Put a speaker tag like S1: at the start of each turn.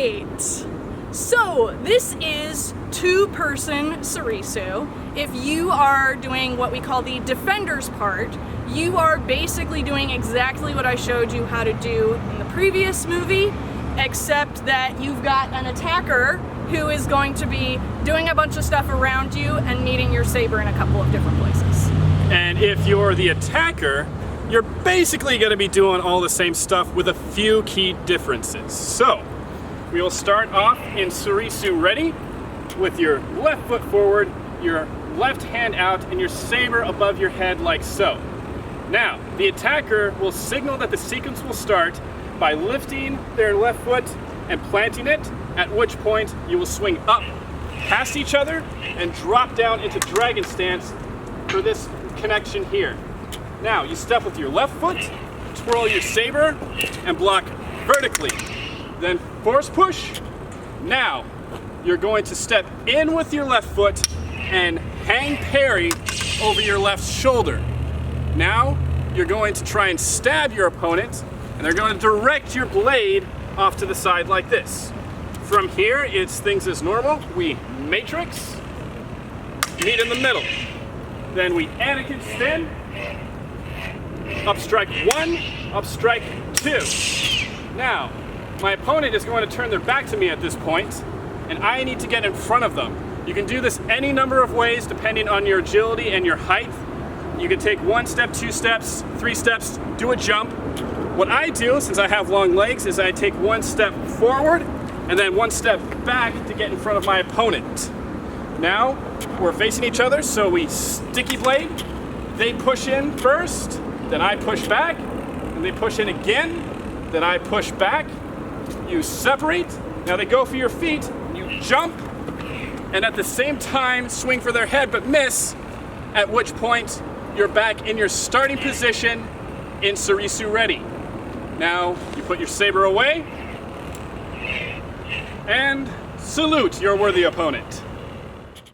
S1: Right. So this is two-person Soresu. If you are doing what we call the defender's part, you are basically doing exactly what I showed you how to do in the previous movie, except that you've got an attacker who is going to be doing a bunch of stuff around you and needing your saber in a couple of different places.
S2: And if you're the attacker, you're basically going to be doing all the same stuff with a few key differences. So, we will start off in Soresu ready with your left foot forward, your left hand out, and your saber above your head like so. Now, the attacker will signal that the sequence will start by lifting their left foot and planting it, at which point you will swing up past each other and drop down into dragon stance for this connection here. Now, you step with your left foot, twirl your saber, and block vertically. Then force push. Now, you're going to step in with your left foot and hang parry over your left shoulder. Now, you're going to try and stab your opponent, and they're going to direct your blade off to the side like this. From here, it's things as normal. We matrix, meet in the middle. Then we Anakin spin, up strike one, up strike two. Now, my opponent is going to turn their back to me at this point, and I need to get in front of them. You can do this any number of ways depending on your agility and your height. You can take 1 step, 2 steps, 3 steps, do a jump. What I do, since I have long legs, is I take 1 step forward and then 1 step back to get in front of my opponent. Now, we're facing each other, so we sticky blade. They push in first, then I push back, and they push in again, then I push back. You separate. Now they go for your feet, you jump, and at the same time swing for their head but miss, at which point you're back in your starting position in Soresu ready. Now you put your saber away and salute your worthy opponent.